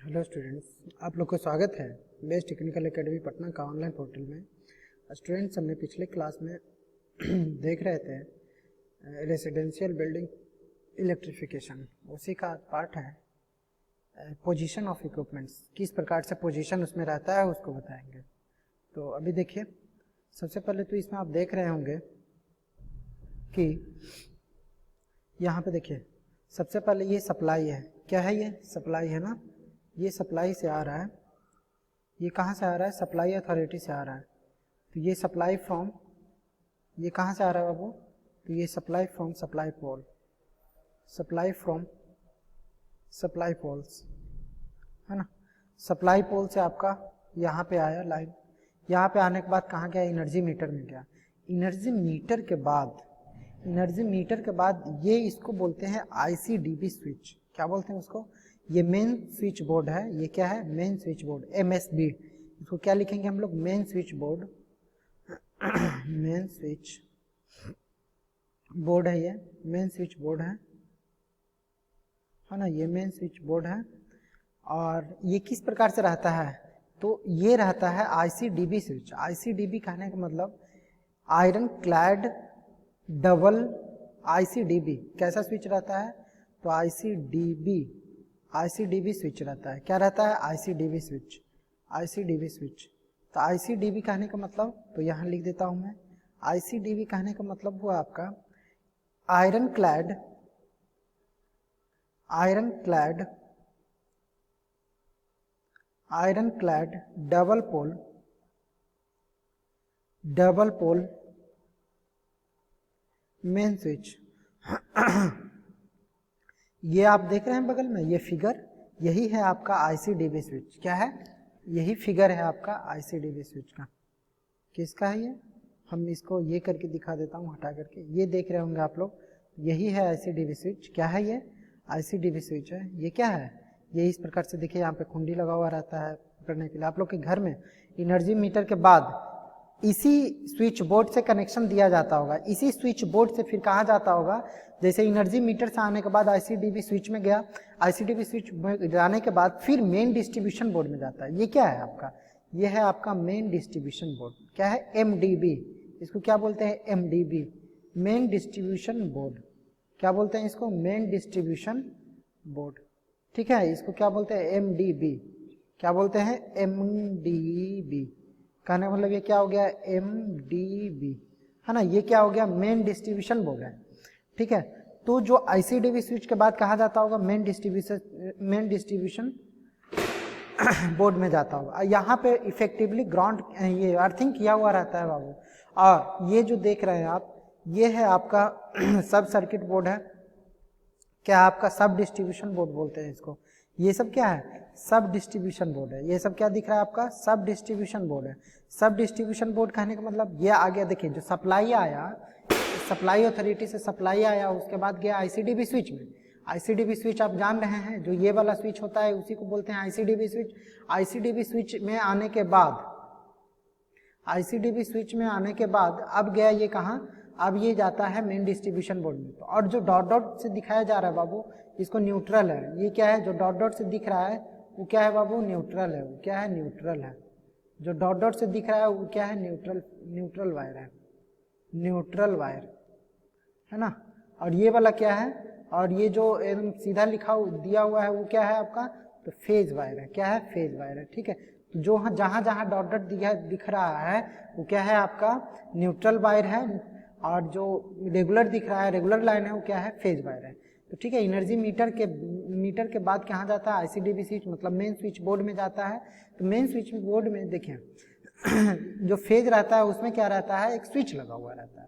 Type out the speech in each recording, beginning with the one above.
Hello students, आप लोग को स्वागत है बेस्ट टेक्निकल एकेडमी पटना का ऑनलाइन पोर्टल में। स्टूडेंट्स, हमने पिछले क्लास में देख रहे थे रेसिडेंशियल बिल्डिंग इलेक्ट्रिफिकेशन, उसी का पार्ट है पोजीशन ऑफ इक्विपमेंट्स। किस प्रकार से पोजीशन उसमें रहता है उसको बताएंगे। तो अभी देखिए, सबसे पहले तो इसमें आप देख रहे होंगे कि यहाँ पे देखिए, सबसे पहले ये सप्लाई है। क्या है? ये सप्लाई है ना। ये सप्लाई से आ रहा है। ये कहाँ से आ रहा है? सप्लाई अथॉरिटी से आ रहा है। तो ये सप्लाई फ्रॉम, ये कहाँ से आ रहा है बाबू? तो ये supply from supply pole, supply from supply poles, है ना। सप्लाई पोल से आपका यहाँ पे आया लाइन। यहाँ पे आने के बाद कहाँ गया? एनर्जी मीटर में गया। एनर्जी मीटर के बाद ये इसको बोलते हैं ICDB स्विच। क्या बोलते हैं उसको? ये मेन स्विच बोर्ड है। ये क्या है? Main switch board, MSB। इसको क्या लिखेंगे हम लोग? Main switch board. Main switch board है, ये मेन स्विच बोर्ड है ना। ये मेन स्विच बोर्ड है। और ये किस प्रकार से रहता है? तो ये रहता है ICDB स्विच। ICDB कहने का मतलब आयरन क्लैड डबल ICDB। कैसा स्विच रहता है? तो ICDB स्विच रहता है। क्या रहता है? ICDB switch. तो ICDB कहने का मतलब, तो यहाँ लिख देता हूं मैं। ICDB कहने का मतलब हुआ आपका iron clad double pole main switch. ये आप देख रहे हैं बगल में ये फिगर, यही है आपका ICDB स्विच। क्या है? यही फिगर है आपका ICDB स्विच का। किसका है ये? हम इसको ये करके दिखा देता हूँ, हटा करके। ये देख रहे होंगे आप लोग, यही है ICDB स्विच। क्या है ये? ICDB स्विच है। ये क्या है? ये इस प्रकार से देखिए, यहाँ पे कुंडी लगा हुआ रहता है पकड़ने के लिए। आप लोग के घर में एनर्जी मीटर के बाद इसी स्विच बोर्ड से कनेक्शन दिया जाता होगा। इसी स्विच बोर्ड से फिर कहाँ जाता होगा? जैसे एनर्जी मीटर से आने के बाद ICDB स्विच में गया, ICDB स्विच में जाने के बाद फिर मेन डिस्ट्रीब्यूशन बोर्ड में जाता है। ये क्या है आपका? ये है आपका मेन डिस्ट्रीब्यूशन बोर्ड। क्या है? MDB। इसको क्या बोलते हैं? MDB, main distribution board. क्या बोलते हैं इसको? Main distribution board. ठीक है, इसको क्या बोलते हैं? MDB। क्या बोलते हैं? MDB। कहने का मतलब ये क्या हो गया? MDB, है ना। ये क्या हो गया? मेन डिस्ट्रीब्यूशन बोर्ड है। ठीक है, तो जो ICDB स्विच के बाद कहा जाता होगा? मेन डिस्ट्रीब्यूशन बोर्ड में जाता होगा। यहाँ पे इफेक्टिवली ग्राउंड, ये अर्थिंग किया हुआ रहता है बाबू। और ये जो देख रहे हैं आप, ये है आपका सब सर्किट बोर्ड है। क्या आपका? सब डिस्ट्रीब्यूशन बोर्ड बोलते हैं इसको। ये सब क्या है? सब डिस्ट्रीब्यूशन बोर्ड है। ये सब क्या दिख रहा है आपका? सब डिस्ट्रीब्यूशन बोर्ड है। सब डिस्ट्रीब्यूशन बोर्ड कहने का मतलब ये आ गया। देखिए, जो सप्लाई आया, सप्लाई अथॉरिटी से सप्लाई आया, उसके बाद गया ICDB स्विच में। ICDB स्विच आप जान रहे हैं, जो ये वाला स्विच होता है उसी को बोलते हैं ICDB स्विच। ICDB स्विच में आने के बाद अब गया ये कहाँ? अब ये जाता है मेन डिस्ट्रीब्यूशन बोर्ड में। तो और जो डॉट डॉट से दिखाया जा रहा है बाबू, इसको न्यूट्रल है। ये क्या है? जो डॉट डॉट से दिख रहा है वो क्या है बाबू? न्यूट्रल है। वो क्या है? न्यूट्रल है। जो डॉट डॉट से दिख रहा है वो क्या है? न्यूट्रल वायर है। न्यूट्रल वायर, है ना। और ये वाला क्या है? और ये जो एकदम सीधा लिखा दिया हुआ है वो क्या है आपका? तो फेज वायर है। क्या है? फेज वायर है। ठीक है, तो जो जहां जहां डॉट डॉट दिख रहा है वो क्या है आपका? न्यूट्रल वायर है। और जो रेगुलर दिख रहा है, रेगुलर लाइन है, वो क्या है? फेज वायर है। तो ठीक है, एनर्जी मीटर के बाद कहाँ जाता है? ICDB स्विच, मतलब मेन स्विच बोर्ड में जाता है। तो मेन स्विच बोर्ड में देखिए जो फेज रहता है उसमें क्या रहता है? एक स्विच लगा हुआ रहता है।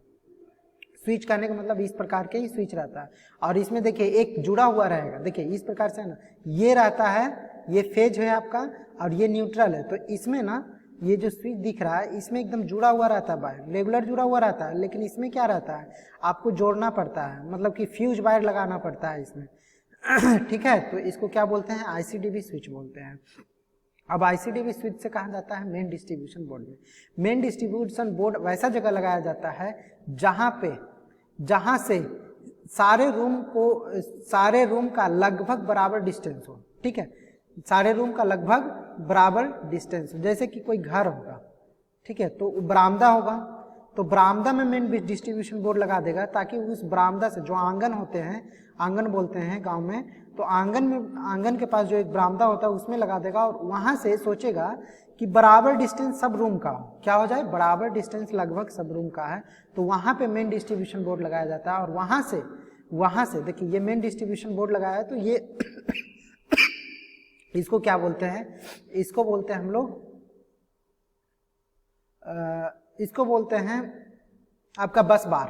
स्विच करने का मतलब इस प्रकार के ही स्विच रहता है। और इसमें देखिए एक जुड़ा हुआ रहेगा। देखिए इस प्रकार से ना, ये रहता है, ये फेज है आपका, और ये न्यूट्रल है। तो इसमें ना ये जो स्विच दिख रहा है इसमें एकदम जुड़ा हुआ रहता है वायर, रेगुलर जुड़ा हुआ रहता है। लेकिन इसमें क्या रहता है? आपको जोड़ना पड़ता है, मतलब कि फ्यूज वायर लगाना पड़ता है इसमें। ठीक है, तो इसको क्या बोलते हैं? ICDB स्विच बोलते हैं। अब ICDB स्विच से कहा जाता है मेन डिस्ट्रीब्यूशन बोर्ड में। मेन डिस्ट्रीब्यूशन बोर्ड वैसा जगह लगाया जाता है जहां से सारे रूम का लगभग बराबर डिस्टेंस हो। ठीक है, सारे रूम का लगभग बराबर डिस्टेंस, जैसे कि कोई घर होगा, ठीक है, तो बरामदा होगा, तो बरामदा में मेन डिस्ट्रीब्यूशन बोर्ड लगा देगा, ताकि उस बरामदा से जो आंगन होते हैं, आंगन बोलते हैं गांव में, तो आंगन में, आंगन के पास जो एक बरामदा होता है उसमें लगा देगा, और वहां से सोचेगा कि बराबर डिस्टेंस सब रूम का हो, क्या हो जाए, बराबर डिस्टेंस लगभग सब रूम का है, तो वहां पे मेन डिस्ट्रीब्यूशन बोर्ड लगाया जाता है। और वहां से देखिए ये मेन डिस्ट्रीब्यूशन बोर्ड लगाया है, तो ये इसको क्या बोलते हैं, इसको बोलते हैं हम लोग, इसको बोलते हैं आपका बस बार।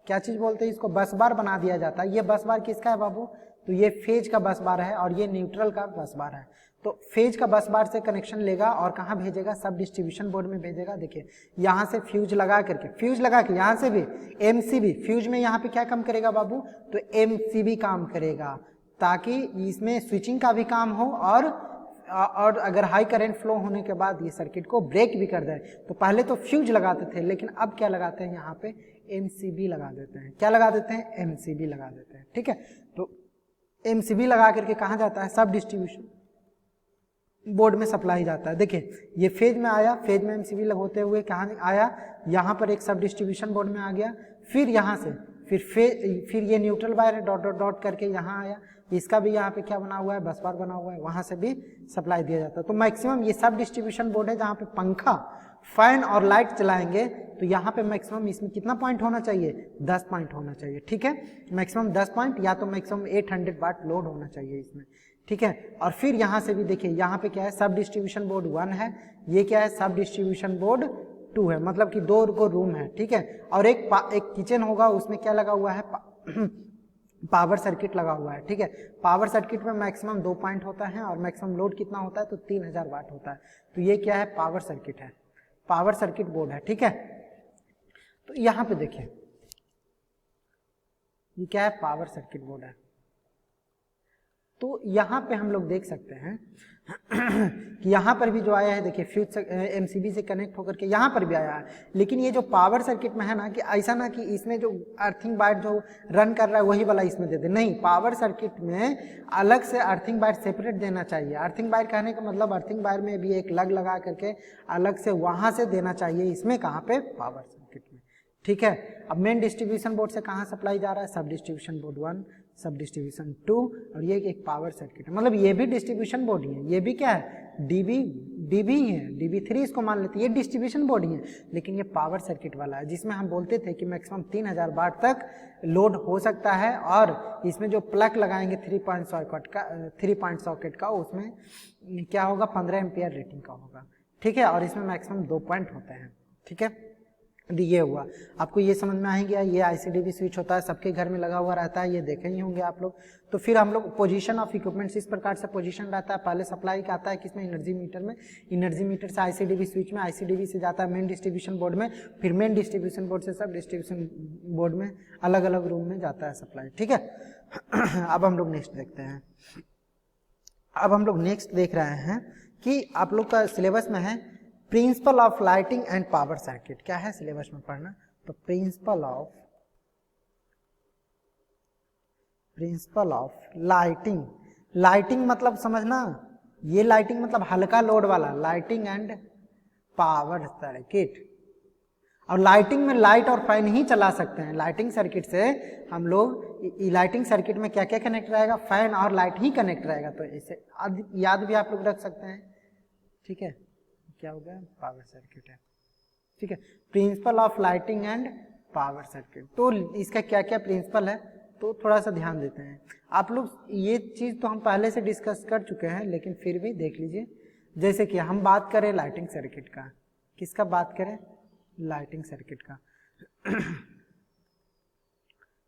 क्या चीज बोलते हैं इसको, बस बार बना दिया जाता है। ये बस बार किसका है बाबू, तो ये फेज का बस बार है और ये न्यूट्रल का बस बार है। तो फेज का बस बार से कनेक्शन लेगा और कहाँ भेजेगा, सब डिस्ट्रीब्यूशन बोर्ड में भेजेगा। देखिए यहाँ से फ्यूज लगा के यहाँ से भी एमसीबी, फ्यूज में यहाँ पे क्या काम करेगा बाबू, तो एमसीबी काम करेगा, ताकि इसमें स्विचिंग का भी काम हो और अगर हाई करंट फ्लो होने के बाद ये सर्किट को ब्रेक भी कर दे। तो पहले तो फ्यूज लगाते थे, लेकिन अब क्या लगाते हैं, यहाँ पे एमसीबी लगा देते हैं। क्या लगा देते हैं, एमसीबी लगा देते हैं, ठीक है। तो एमसीबी लगा करके कहाँ जाता है, सब डिस्ट्रीब्यूशन बोर्ड में सप्लाई जाता है। देखिए ये फेज में आया, फेज में एमसीबी लगते हुए कहाँ आया, यहाँ पर एक सब डिस्ट्रीब्यूशन बोर्ड में आ गया, फिर यहाँ से फिर ये neutral wire dot dot dot करके यहाँ आया, इसका भी यहाँ पे क्या बना हुआ है, बस बार बना हुआ है, वहां से भी सप्लाई दिया जाता है। तो मैक्सिमम ये सब डिस्ट्रीब्यूशन बोर्ड है जहाँ पे पंखा, फैन और लाइट चलाएंगे, तो यहाँ पे मैक्सिमम इसमें कितना पॉइंट होना चाहिए, 10 पॉइंट होना चाहिए, ठीक है, मैक्सिमम 10 पॉइंट, या तो मैक्सिमम 800 वाट लोड होना चाहिए इसमें, ठीक है। और फिर यहाँ से भी देखिए, यहाँ पे क्या है, सब डिस्ट्रीब्यूशन बोर्ड 1 है, ये क्या है, सब डिस्ट्रीब्यूशन बोर्ड 2 है, मतलब कि 2 को रूम है, ठीक है। और एक किचन होगा, उसमें क्या लगा हुआ है, पावर सर्किट लगा हुआ है, ठीक है। पावर सर्किट में मैक्सिमम 2 पॉइंट होता है और मैक्सिमम लोड कितना होता है, तो 3000 वाट होता है। तो ये क्या है, पावर सर्किट है, पावर सर्किट बोर्ड है, ठीक है। तो यहाँ पे देखिए ये क्या है, पावर सर्किट बोर्ड है। तो यहाँ पे हम लोग देख सकते हैं कि यहाँ पर भी जो आया है, देखिए फ्यूज एमसीबी से कनेक्ट होकर के यहाँ पर भी आया है, लेकिन ये जो पावर सर्किट में है ना, कि ऐसा ना कि इसमें जो अर्थिंग वायर जो रन कर रहा है वही वाला इसमें दे दे, नहीं, पावर सर्किट में अलग से अर्थिंग वायर सेपरेट देना चाहिए। अर्थिंग वायर कहने का मतलब अर्थिंग वायर में भी एक लग लगा करके अलग से वहाँ से देना चाहिए, इसमें कहाँ पे, पावर सर्किट में, ठीक है। अब मेन डिस्ट्रीब्यूशन बोर्ड से कहाँ सप्लाई जा रहा है, सब डिस्ट्रीब्यूशन बोर्ड 1, सब डिस्ट्रीब्यूशन 2, और ये एक पावर सर्किट है, मतलब ये भी डिस्ट्रीब्यूशन बोर्ड ही है, ये भी क्या है, डीबी ही है, DB3 इसको मान लेते हैं, ये डिस्ट्रीब्यूशन बोर्ड ही है, लेकिन ये पावर सर्किट वाला है, जिसमें हम बोलते थे कि मैक्सिमम 3000 वाट तक लोड हो सकता है। और इसमें जो प्लग लगाएंगे 3 पॉइंट सॉकेट का, उसमें क्या होगा, 15 एम्पियर रेटिंग का होगा, ठीक है। और इसमें मैक्सिमम 2 पॉइंट होते हैं, ठीक है। ये हुआ, आपको ये समझ में आएंगे, ये आईसीडीबी स्विच होता है, सबके घर में लगा हुआ रहता है, ये देखे ही होंगे आप लोग। तो फिर हम लोग पोजीशन ऑफ इक्विपमेंट्स, इस प्रकार से पोजीशन रहता है, पहले सप्लाई का आता है किसमें, एनर्जी मीटर में, एनर्जी मीटर से आईसीडीबी स्विच में, आईसीडीबी से जाता है मेन डिस्ट्रीब्यूशन बोर्ड में, फिर मेन डिस्ट्रीब्यूशन बोर्ड से सब डिस्ट्रीब्यूशन बोर्ड में, अलग अलग रूम में जाता है सप्लाई, ठीक है। अब हम लोग नेक्स्ट देखते हैं, अब हम लोग नेक्स्ट देख रहे हैं कि आप लोग का सिलेबस में है principle of lighting and power circuit. क्या है सिलेबस में पढ़ना, तो प्रिंसिपल ऑफ लाइटिंग, लाइटिंग मतलब समझना, ये लाइटिंग मतलब हल्का लोड वाला, लाइटिंग एंड पावर सर्किट। और लाइटिंग में लाइट और फैन ही चला सकते हैं, लाइटिंग सर्किट से हम लोग, लाइटिंग सर्किट में क्या क्या कनेक्ट रहेगा, फैन और लाइट ही कनेक्ट रहेगा। तो इसे याद भी आप लोग रख सकते हैं, ठीक है, क्या हो गया, पावर सर्किट है, ठीक है। Principle of lighting and power circuit, तो इसका क्या क्या प्रिंसिपल है, तो थोड़ा सा ध्यान देते हैं आप लोग। ये चीज तो हम पहले से डिस्कस कर चुके हैं, लेकिन फिर भी देख लीजिए। जैसे कि हम बात करें लाइटिंग सर्किट का, किसका बात करें, लाइटिंग सर्किट का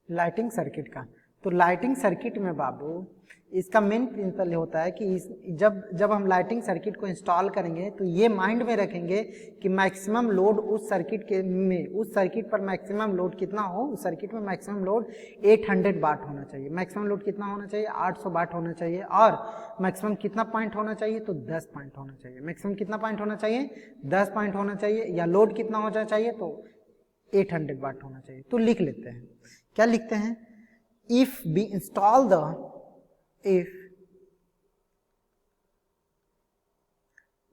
लाइटिंग सर्किट का। तो लाइटिंग सर्किट में बाबू इसका मेन प्रिंसिपल होता है कि जब हम लाइटिंग सर्किट को इंस्टॉल करेंगे, तो ये माइंड में रखेंगे कि मैक्सिमम लोड उस सर्किट पर मैक्सिमम लोड कितना हो, उस सर्किट में मैक्सिमम लोड 800 वाट होना चाहिए। मैक्सिमम लोड कितना होना चाहिए, 800 वाट होना चाहिए। और मैक्सिमम कितना पॉइंट होना चाहिए, तो 10 पॉइंट होना चाहिए। मैक्सिमम कितना पॉइंट होना चाहिए, 10 पॉइंट होना चाहिए। या लोड कितना होना चाहिए, तो 800 वाट होना चाहिए। तो लिख लेते हैं, क्या लिखते हैं, if we install the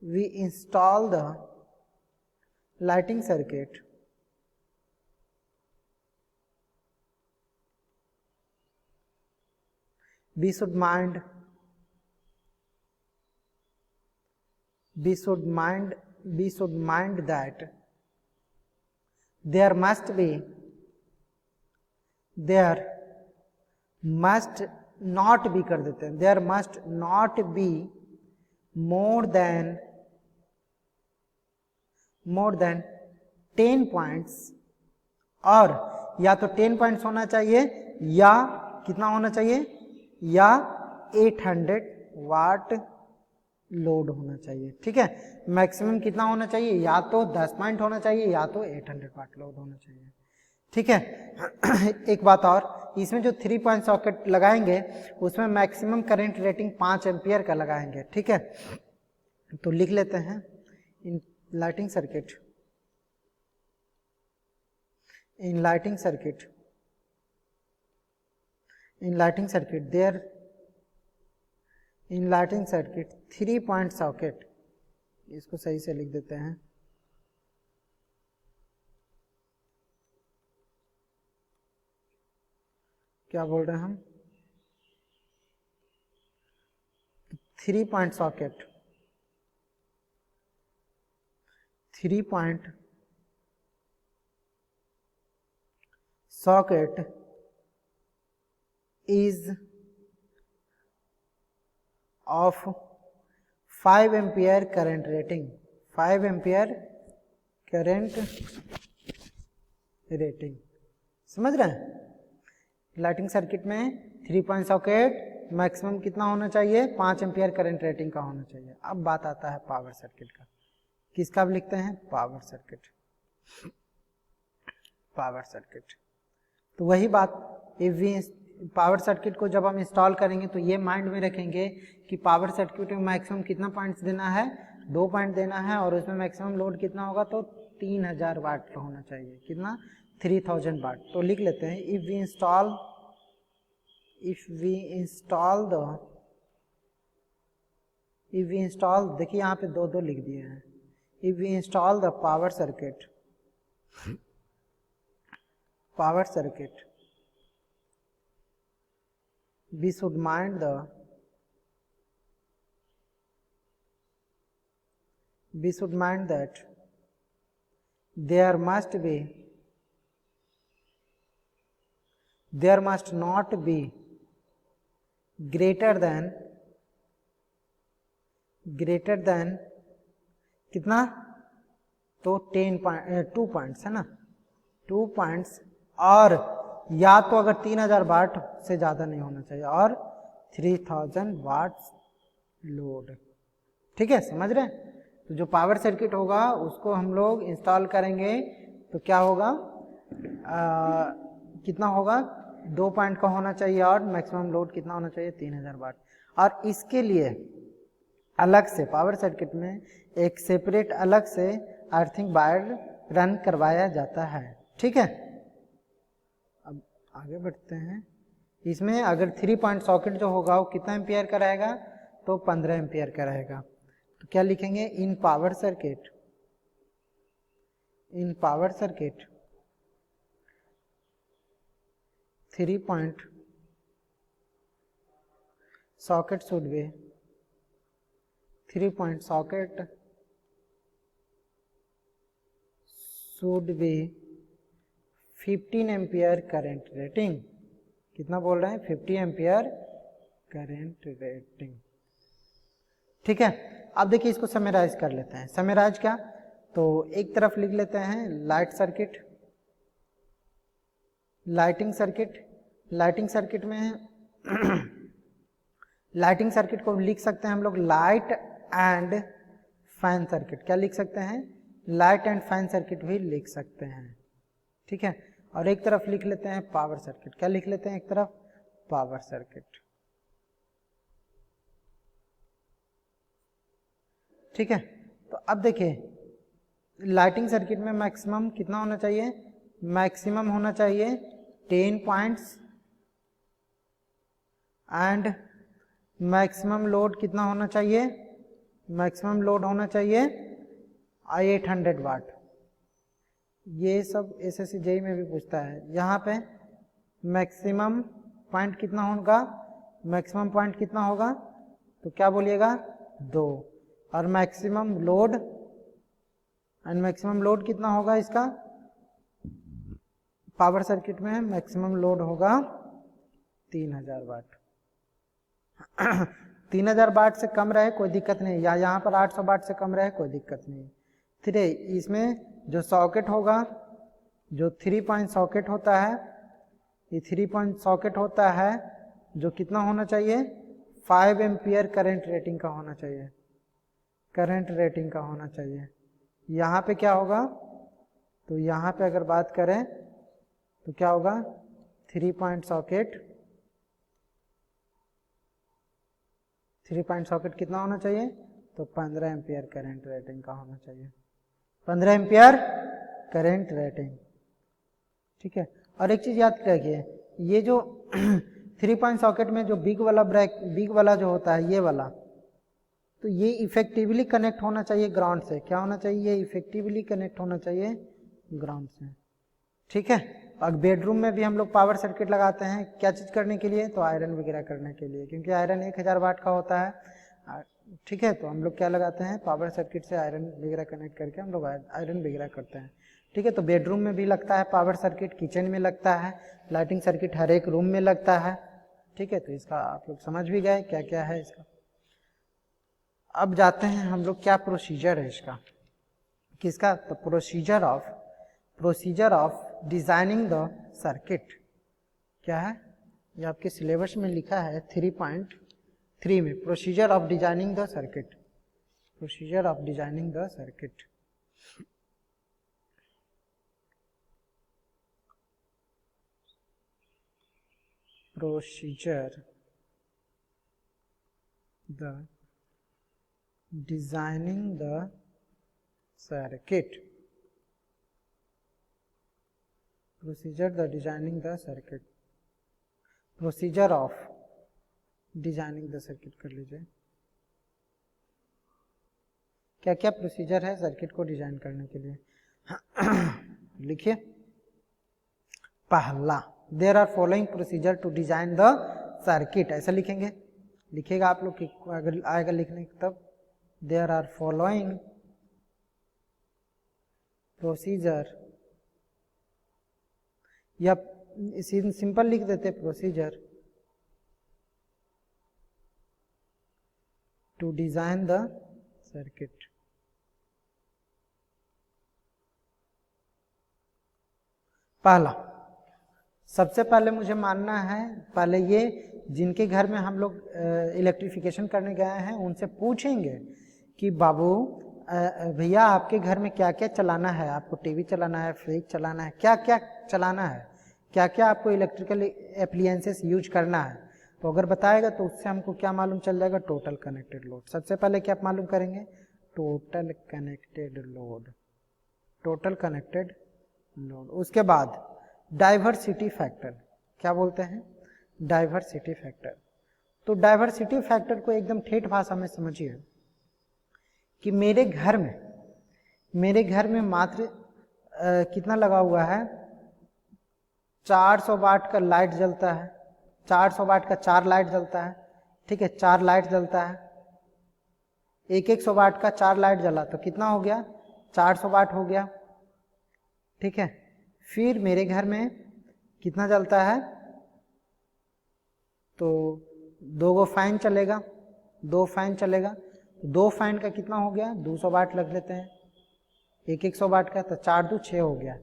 we install the lighting circuit we should mind that there must not be कर देते हैं, there must not be more than 10 points, और या तो 10 points होना चाहिए या कितना होना चाहिए, या 800 वाट लोड होना चाहिए। ठीक है, मैक्सिमम कितना होना चाहिए, या तो 10 पॉइंट होना चाहिए या तो 800 वाट लोड होना चाहिए। ठीक है, एक बात और, इसमें जो 3 पॉइंट सॉकेट लगाएंगे उसमें मैक्सिमम करंट रेटिंग 5 एम्पियर का लगाएंगे। ठीक है, तो लिख लेते हैं in lighting circuit lighting circuit 3 point socket, इसको सही से लिख देते हैं, क्या बोल रहे हैं हम, 3 point socket, 3 point socket is of 5 ampere current rating, 5 ampere current rating. समझ रहे हैं, लाइटिंग सर्किट में 3 पॉइंट सॉकेट, मैक्सिमम कितना होना चाहिए, 5 एम्पियर करंट रेटिंग का होना चाहिए। अब बात आता है पावर सर्किट का, किसका अब लिखते हैं, पावर सर्किट। तो वही बात, पावर सर्किट को जब हम इंस्टॉल करेंगे तो ये माइंड में रखेंगे कि पावर सर्किट में मैक्सिमम कितना पॉइंट्स देना है, 2 पॉइंट देना है, और उसमें मैक्सिमम लोड कितना होगा, तो 3000 वाट का होना चाहिए, कितना, 3000 वाट। तो लिख लेते हैं, इफ वी इंस्टॉल, देखिए यहाँ पे 2 लिख दिए हैं, if we install the power circuit we should mind that there must not be greater than कितना, तो 2 पॉइंट्स है ना, 2 पॉइंट्स, और या तो अगर 3000 वाट से ज़्यादा नहीं होना चाहिए, और 3000 वाट लोड। ठीक है, समझ रहे हैं। तो जो पावर सर्किट होगा उसको हम लोग इंस्टॉल करेंगे तो क्या होगा, कितना होगा, 2 पॉइंट का होना चाहिए, और मैक्सिमम लोड कितना होना चाहिए, 3000 वाट। और इसके लिए अलग से पावर सर्किट में एक सेपरेट अलग से अर्थिंग वायर रन करवाया जाता है। ठीक है, अब आगे बढ़ते हैं। इसमें अगर 3 पॉइंट सॉकेट जो होगा वो कितना एम्पियर का रहेगा, तो 15 एम्पियर का रहेगा। तो क्या लिखेंगे, in power circuit 3 point socket should be 3 point socket should be 15 ampere current rating. कितना बोल रहे हैं, 50 एम्पियर करंट रेटिंग। ठीक है, अब देखिए इसको समराइज कर लेते हैं। समराइज क्या, तो एक तरफ लिख लेते हैं लाइटिंग सर्किट में लाइटिंग सर्किट को लिख सकते हैं हम लोग लाइट एंड फैन सर्किट। क्या लिख सकते हैं, लाइट एंड फैन सर्किट भी लिख सकते हैं। ठीक है, और एक तरफ लिख लेते हैं पावर सर्किट। क्या लिख लेते हैं, एक तरफ पावर सर्किट। ठीक है, तो अब देखिए लाइटिंग सर्किट में मैक्सिमम कितना होना चाहिए, मैक्सिमम होना चाहिए 10 पॉइंट्स, एंड मैक्सिमम लोड कितना होना चाहिए, मैक्सिमम लोड होना चाहिए I800 वाट। ये सब एसएससी जेईई में भी पूछता है। यहाँ पे मैक्सिमम पॉइंट कितना होगा, मैक्सिमम पॉइंट कितना होगा, तो क्या बोलिएगा 2। और maximum load, and maximum load कितना होगा इसका, पावर सर्किट में मैक्सिमम लोड होगा 3000 वाट। 3000 वाट से कम रहे कोई दिक्कत नहीं, या यहाँ पर 800 वाट से कम रहे कोई दिक्कत नहीं। फिर इसमें जो सॉकेट होगा, जो 3 पॉइंट सॉकेट होता है, ये 3 पॉइंट सॉकेट होता है जो कितना होना चाहिए, 5 एम्पियर करंट रेटिंग का होना चाहिए, करंट रेटिंग का होना चाहिए। यहाँ पे क्या होगा, तो यहाँ पे अगर बात करें तो क्या होगा, 3 पॉइंट सॉकेट, 3 पॉइंट सॉकेट कितना होना चाहिए, तो 15 एम्पियर करंट रेटिंग का होना चाहिए, 15 एम्पियर करंट रेटिंग। ठीक है। और एक चीज याद रखिए, ये जो 3 पॉइंट सॉकेट में जो बिग वाला जो होता है, ये वाला, तो ये इफेक्टिवली कनेक्ट होना चाहिए ग्राउंड से। क्या होना चाहिए, ये इफेक्टिवली कनेक्ट होना चाहिए ग्राउंड से। ठीक है। और बेडरूम में भी हम लोग पावर सर्किट लगाते हैं, क्या चीज करने के लिए, तो आयरन वगैरह करने के लिए, क्योंकि आयरन 1000 वाट का होता है। ठीक है। तो हम लोग क्या लगाते हैं, पावर सर्किट से आयरन वगैरह कनेक्ट करके हम लोग आयरन वगैरह करते हैं। ठीक है। तो बेडरूम में भी लगता है पावर सर्किट, किचन में लगता है, लाइटिंग सर्किट हर एक रूम में लगता है। ठीक है। तो इसका आप लोग समझ भी गए क्या क्या है इसका। अब जाते हैं हम लोग, क्या प्रोसीजर है इसका, किसका, तो procedure of designing the circuit. क्या है, ये आपके सिलेबस में लिखा है 3.3 में, procedure of designing the circuit, procedure of designing the circuit. Procedure the designing the circuit, procedure the designing the circuit, procedure of designing the circuit कर लीजिए। क्या क्या प्रोसीजर है सर्किट को डिजाइन करने के लिए, लिखिए। पहला, there are following procedure to design the circuit, ऐसा लिखेंगे, लिखिएगा आप लोग, अगर आएगा लिखने तब, देयर आर फॉलोइंग प्रोसीजर, या सिंपल लिख देते procedure to design the circuit. पहला, सबसे पहले मुझे मानना है, पहले ये जिनके घर में हम लोग इलेक्ट्रिफिकेशन करने गए हैं उनसे पूछेंगे कि बाबू भैया आपके घर में क्या क्या चलाना है, आपको टीवी चलाना है, फ्रिज चलाना है, क्या क्या चलाना है, क्या क्या आपको इलेक्ट्रिकल एप्लियंसेस यूज करना है। तो अगर बताएगा तो उससे हमको क्या मालूम चल जाएगा, टोटल कनेक्टेड लोड। सबसे पहले क्या मालूम करेंगे, total connected load, total connected load. उसके बाद डाइवर्सिटी फैक्टर, क्या बोलते हैं, डाइवर्सिटी फैक्टर। तो डाइवर्सिटी फैक्टर को एकदम ठेठ भाषा में समझिए कि मेरे घर में मात्र कितना लगा हुआ है, 400 वाट का लाइट जलता है, 400 वाट का 4 लाइट जलता है। ठीक है, 4 लाइट जलता है, 100 वाट का 4 लाइट जला तो कितना हो गया, 400 वाट हो गया। ठीक है, फिर मेरे घर में कितना जलता है, तो 2 गो फैन चलेगा, 2 फैन चलेगा, 2 फैन का कितना हो गया, 200 वाट लग लेते हैं, 100 वाट का, तो 4 2 6 हो गया।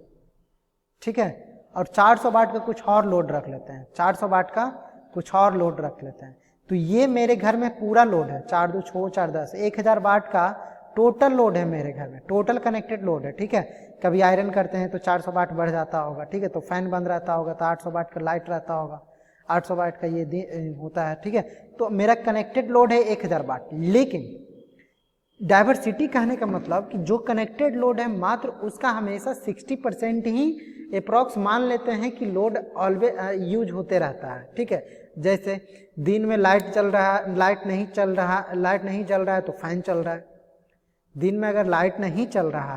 ठीक है, और 400 वाट का कुछ और लोड रख लेते हैं, 400 वाट का कुछ और लोड रख लेते हैं। तो ये मेरे घर में पूरा लोड है, 4 2 6 4 10, 1000 वाट का टोटल लोड है मेरे घर में, टोटल कनेक्टेड लोड है। ठीक है, कभी आयरन करते हैं तो 400 वाट बढ़ जाता होगा। ठीक है, तो फैन बंद रहता होगा तो 800 वाट का लाइट रहता होगा, 800 वाट का ये होता है। ठीक है, तो मेरा कनेक्टेड लोड है 1000 वाट। लेकिन डाइवर्सिटी कहने का मतलब कि जो कनेक्टेड लोड है मात्र उसका हमेशा 60% ही अप्रॉक्स मान लेते हैं कि लोड ऑलवेज यूज होते रहता है। ठीक है, जैसे दिन में लाइट चल रहा है, लाइट नहीं जल रहा है तो फैन चल रहा है। दिन में अगर लाइट नहीं जल रहा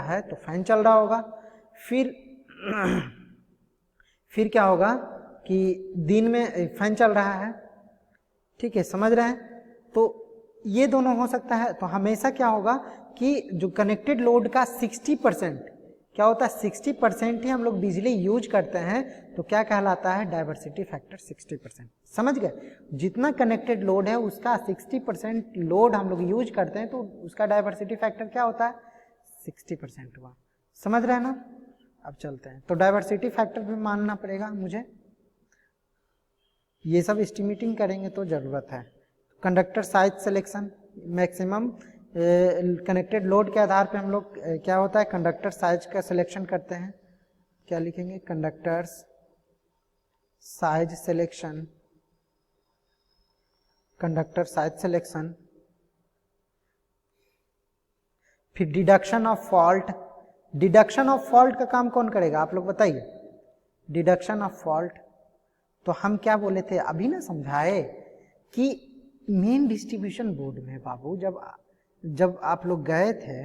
है तो फैन चल रहा होगा। फिर क्या होगा कि दिन में फैन चल रहा है, ठीक है, समझ रहे हैं। तो ये दोनों हो सकता है। तो हमेशा क्या होगा कि जो कनेक्टेड लोड का 60% क्या होता है, 60% ही हम लोग बिजली यूज करते हैं, तो क्या कहलाता है, डाइवर्सिटी फैक्टर 60%। समझ गए, जितना कनेक्टेड लोड है उसका 60% लोड हम लोग यूज करते हैं, तो उसका डाइवर्सिटी फैक्टर क्या होता है, 60% हुआ। समझ रहे हैं ना। अब चलते हैं, तो डाइवर्सिटी फैक्टर भी मानना पड़ेगा मुझे, ये सब एस्टिमेटिंग करेंगे तो जरूरत है। Conductor size selection, maximum connected load के आधार पे हम लोग क्या होता है, कंडक्टर साइज का सिलेक्शन करते हैं। क्या लिखेंगे, conductors size selection, conductor size selection. फिर deduction of fault, deduction of fault का काम कौन करेगा, आप लोग बताइए। डिडक्शन ऑफ फॉल्ट, तो हम क्या बोले थे, अभी ना समझाए कि मेन डिस्ट्रीब्यूशन बोर्ड में बाबू जब आप लोग गए थे,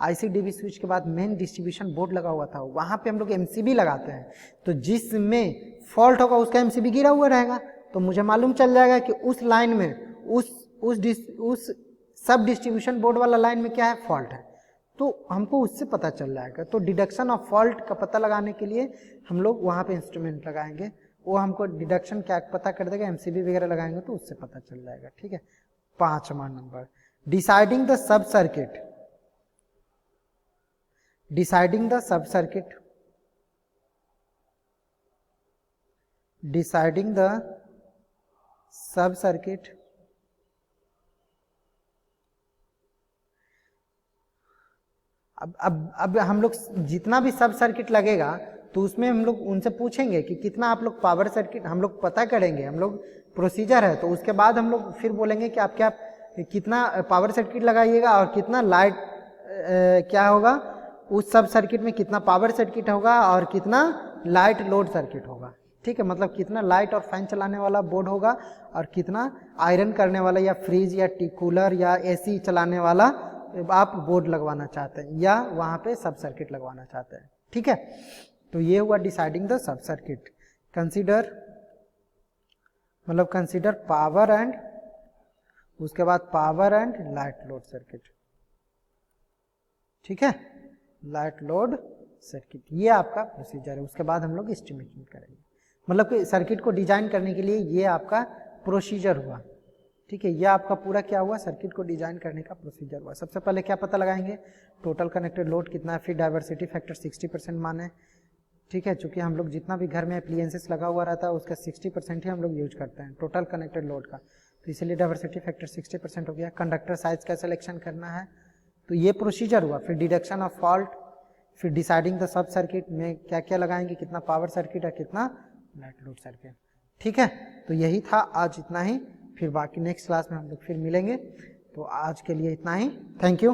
आईसीडीबी स्विच के बाद मेन डिस्ट्रीब्यूशन बोर्ड लगा हुआ था, वहां पे हम लोग एमसीबी लगाते हैं, तो जिसमें फॉल्ट होगा उसका एमसीबी गिरा हुआ रहेगा, तो मुझे मालूम चल जाएगा कि उस लाइन में उस सब डिस्ट्रीब्यूशन बोर्ड वाला लाइन में क्या है, फॉल्ट है, तो हमको उससे पता चल जाएगा। तो डिडक्शन ऑफ फॉल्ट का पता लगाने के लिए हम लोग वहां पे इंस्ट्रूमेंट लगाएंगे, वो हमको डिडक्शन क्या पता कर देगा, एमसीबी वगैरह लगाएंगे तो उससे पता चल जाएगा। ठीक है, 5वां नंबर, deciding the sub circuit, deciding the sub circuit, deciding the sub circuit. अब हम लोग जितना भी सब सर्किट लगेगा तो उसमें हम लोग उनसे पूछेंगे कि कितना आप लोग पावर सर्किट, हम लोग पता करेंगे, हम लोग प्रोसीजर है, तो उसके बाद हम लोग फिर बोलेंगे कि आप क्या कितना पावर सर्किट लगाइएगा और कितना लाइट क्या होगा उस सब सर्किट में, कितना पावर सर्किट होगा और कितना लाइट लोड सर्किट होगा। ठीक है, मतलब कितना लाइट और फैन चलाने वाला बोर्ड होगा और कितना आयरन करने वाला या फ्रिज या कूलर या एसी चलाने वाला आप बोर्ड लगवाना चाहते हैं या वहां पे सब सर्किट लगवाना चाहते हैं। ठीक है, तो ये हुआ deciding the sub circuit. Consider मतलब कंसीडर पावर एंड, उसके बाद power and light load circuit. ठीक है, लाइट लोड सर्किट, ये आपका प्रोसीजर है। उसके बाद हम लोग एस्टिमेशन करेंगे, मतलब कि सर्किट को डिजाइन करने के लिए ये आपका प्रोसीजर हुआ। ठीक है, ये आपका पूरा क्या हुआ, सर्किट को डिजाइन करने का प्रोसीजर हुआ। सबसे पहले क्या पता लगाएंगे, टोटल कनेक्टेड लोड कितना है, फिर डाइवर्सिटी फैक्टर 60% माने। ठीक है, चूंकि हम लोग जितना भी घर में अप्लायंसेस लगा हुआ रहता है उसका 60% ही हम लोग यूज करते हैं टोटल कनेक्टेड लोड का, तो इसलिए डाइवर्सिटी फैक्टर 60% हो गया। कंडक्टर साइज का सिलेक्शन करना है, तो ये प्रोसीजर हुआ। फिर डिडक्शन ऑफ फॉल्ट, फिर डिसाइडिंग द सब सर्किट में क्या क्या लगाएंगे, कितना पावर सर्किट है, कितना लाइट लोड सर्किट। ठीक है, तो यही था आज, इतना ही। फिर बाकी नेक्स्ट क्लास में हम लोग फिर मिलेंगे। तो आज के लिए इतना ही, थैंक यू।